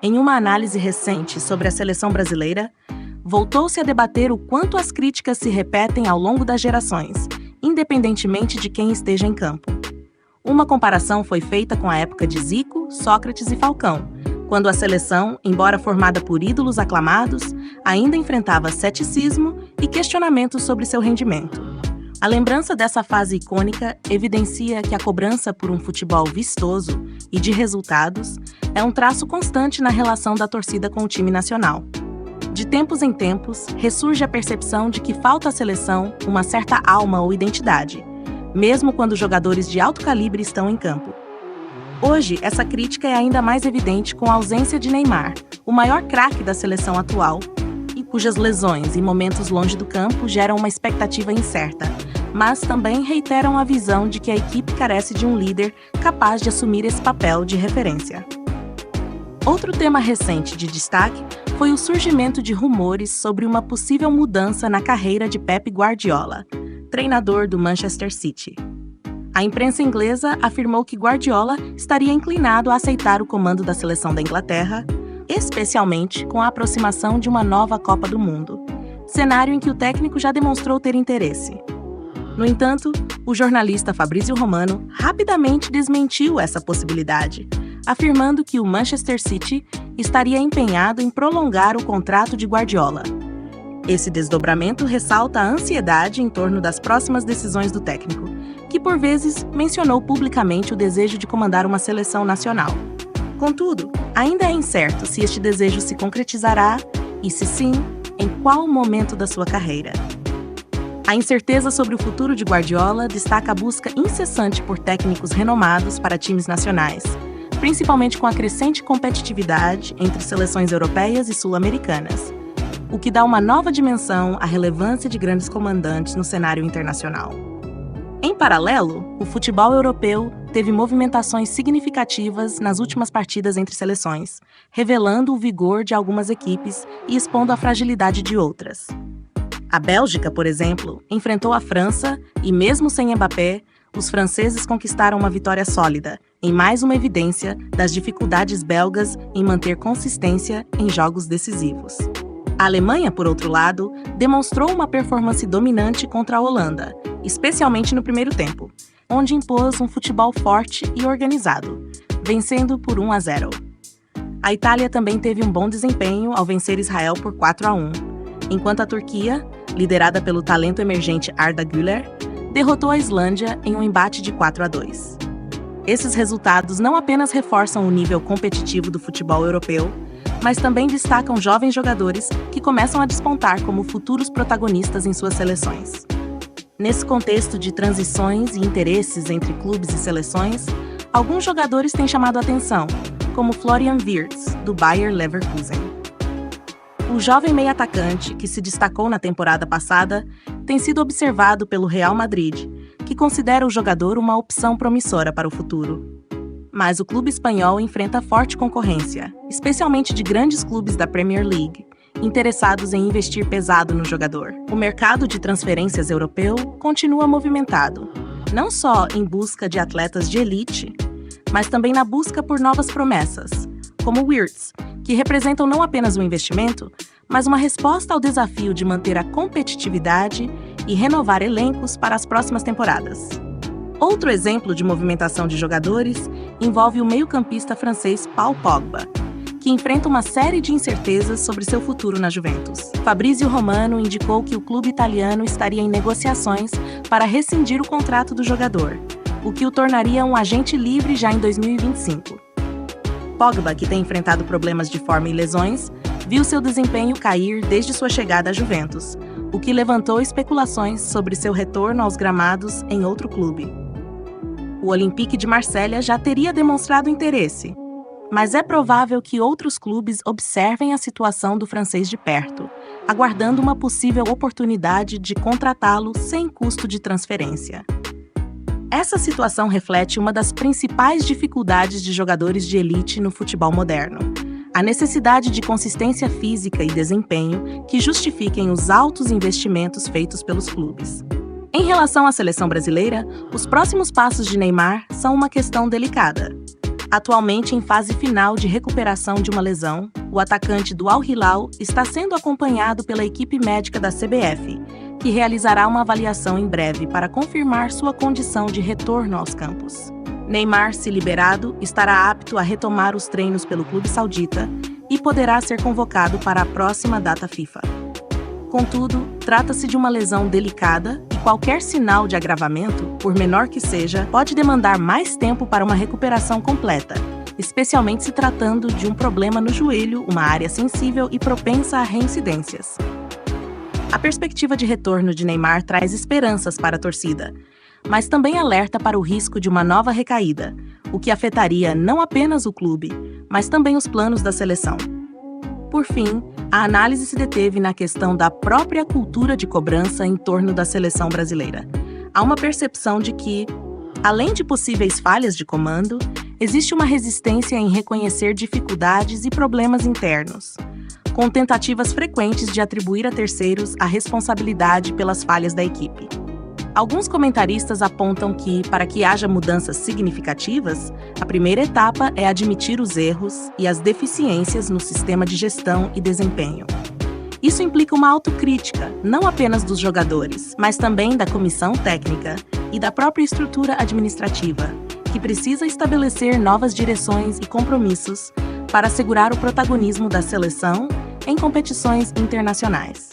Em uma análise recente sobre a seleção brasileira, voltou-se a debater o quanto as críticas se repetem ao longo das gerações, independentemente de quem esteja em campo. Uma comparação foi feita com a época de Zico, Sócrates e Falcão, quando a seleção, embora formada por ídolos aclamados, ainda enfrentava ceticismo e questionamentos sobre seu rendimento. A lembrança dessa fase icônica evidencia que a cobrança por um futebol vistoso e de resultados é um traço constante na relação da torcida com o time nacional. De tempos em tempos, ressurge a percepção de que falta à seleção uma certa alma ou identidade, mesmo quando jogadores de alto calibre estão em campo. Hoje, essa crítica é ainda mais evidente com a ausência de Neymar, o maior craque da seleção atual, e cujas lesões e momentos longe do campo geram uma expectativa incerta, mas também reiteram a visão de que a equipe carece de um líder capaz de assumir esse papel de referência. Outro tema recente de destaque foi o surgimento de rumores sobre uma possível mudança na carreira de Pep Guardiola, treinador do Manchester City. A imprensa inglesa afirmou que Guardiola estaria inclinado a aceitar o comando da seleção da Inglaterra, especialmente com a aproximação de uma nova Copa do Mundo, cenário em que o técnico já demonstrou ter interesse. No entanto, o jornalista Fabrizio Romano rapidamente desmentiu essa possibilidade, afirmando que o Manchester City estaria empenhado em prolongar o contrato de Guardiola. Esse desdobramento ressalta a ansiedade em torno das próximas decisões do técnico, que por vezes mencionou publicamente o desejo de comandar uma seleção nacional. Contudo, ainda é incerto se este desejo se concretizará e, se sim, em qual momento da sua carreira. A incerteza sobre o futuro de Guardiola destaca a busca incessante por técnicos renomados para times nacionais, principalmente com a crescente competitividade entre seleções europeias e sul-americanas, o que dá uma nova dimensão à relevância de grandes comandantes no cenário internacional. Em paralelo, o futebol europeu teve movimentações significativas nas últimas partidas entre seleções, revelando o vigor de algumas equipes e expondo a fragilidade de outras. A Bélgica, por exemplo, enfrentou a França e, mesmo sem Mbappé, os franceses conquistaram uma vitória sólida, em mais uma evidência das dificuldades belgas em manter consistência em jogos decisivos. A Alemanha, por outro lado, demonstrou uma performance dominante contra a Holanda, especialmente no primeiro tempo, onde impôs um futebol forte e organizado, vencendo por 1-0. A Itália também teve um bom desempenho ao vencer Israel por 4-1, enquanto a Turquia, liderada pelo talento emergente Arda Güler, derrotou a Islândia em um embate de 4-2. Esses resultados não apenas reforçam o nível competitivo do futebol europeu, mas também destacam jovens jogadores que começam a despontar como futuros protagonistas em suas seleções. Nesse contexto de transições e interesses entre clubes e seleções, alguns jogadores têm chamado a atenção, como Florian Wirtz, do Bayer Leverkusen. O jovem meio-atacante, que se destacou na temporada passada, tem sido observado pelo Real Madrid, que considera o jogador uma opção promissora para o futuro. Mas o clube espanhol enfrenta forte concorrência, especialmente de grandes clubes da Premier League, interessados em investir pesado no jogador. O mercado de transferências europeu continua movimentado, não só em busca de atletas de elite, mas também na busca por novas promessas, como Wirtz, que representam não apenas um investimento, mas uma resposta ao desafio de manter a competitividade e renovar elencos para as próximas temporadas. Outro exemplo de movimentação de jogadores envolve o meio-campista francês Paul Pogba, que enfrenta uma série de incertezas sobre seu futuro na Juventus. Fabrizio Romano indicou que o clube italiano estaria em negociações para rescindir o contrato do jogador, o que o tornaria um agente livre já em 2025. Pogba, que tem enfrentado problemas de forma e lesões, viu seu desempenho cair desde sua chegada à Juventus, o que levantou especulações sobre seu retorno aos gramados em outro clube. O Olympique de Marselha já teria demonstrado interesse, mas é provável que outros clubes observem a situação do francês de perto, aguardando uma possível oportunidade de contratá-lo sem custo de transferência. Essa situação reflete uma das principais dificuldades de jogadores de elite no futebol moderno: a necessidade de consistência física e desempenho que justifiquem os altos investimentos feitos pelos clubes. Em relação à seleção brasileira, os próximos passos de Neymar são uma questão delicada. Atualmente em fase final de recuperação de uma lesão, o atacante do Al Hilal está sendo acompanhado pela equipe médica da CBF, que realizará uma avaliação em breve para confirmar sua condição de retorno aos campos. Neymar, se liberado, estará apto a retomar os treinos pelo clube saudita e poderá ser convocado para a próxima data FIFA. Contudo, trata-se de uma lesão delicada e qualquer sinal de agravamento, por menor que seja, pode demandar mais tempo para uma recuperação completa, especialmente se tratando de um problema no joelho, uma área sensível e propensa a reincidências. A perspectiva de retorno de Neymar traz esperanças para a torcida, mas também alerta para o risco de uma nova recaída, o que afetaria não apenas o clube, mas também os planos da seleção. Por fim, a análise se deteve na questão da própria cultura de cobrança em torno da seleção brasileira. Há uma percepção de que, além de possíveis falhas de comando, existe uma resistência em reconhecer dificuldades e problemas internos, com tentativas frequentes de atribuir a terceiros a responsabilidade pelas falhas da equipe. Alguns comentaristas apontam que, para que haja mudanças significativas, a primeira etapa é admitir os erros e as deficiências no sistema de gestão e desempenho. Isso implica uma autocrítica, não apenas dos jogadores, mas também da comissão técnica e da própria estrutura administrativa, que precisa estabelecer novas direções e compromissos para assegurar o protagonismo da seleção em competições internacionais.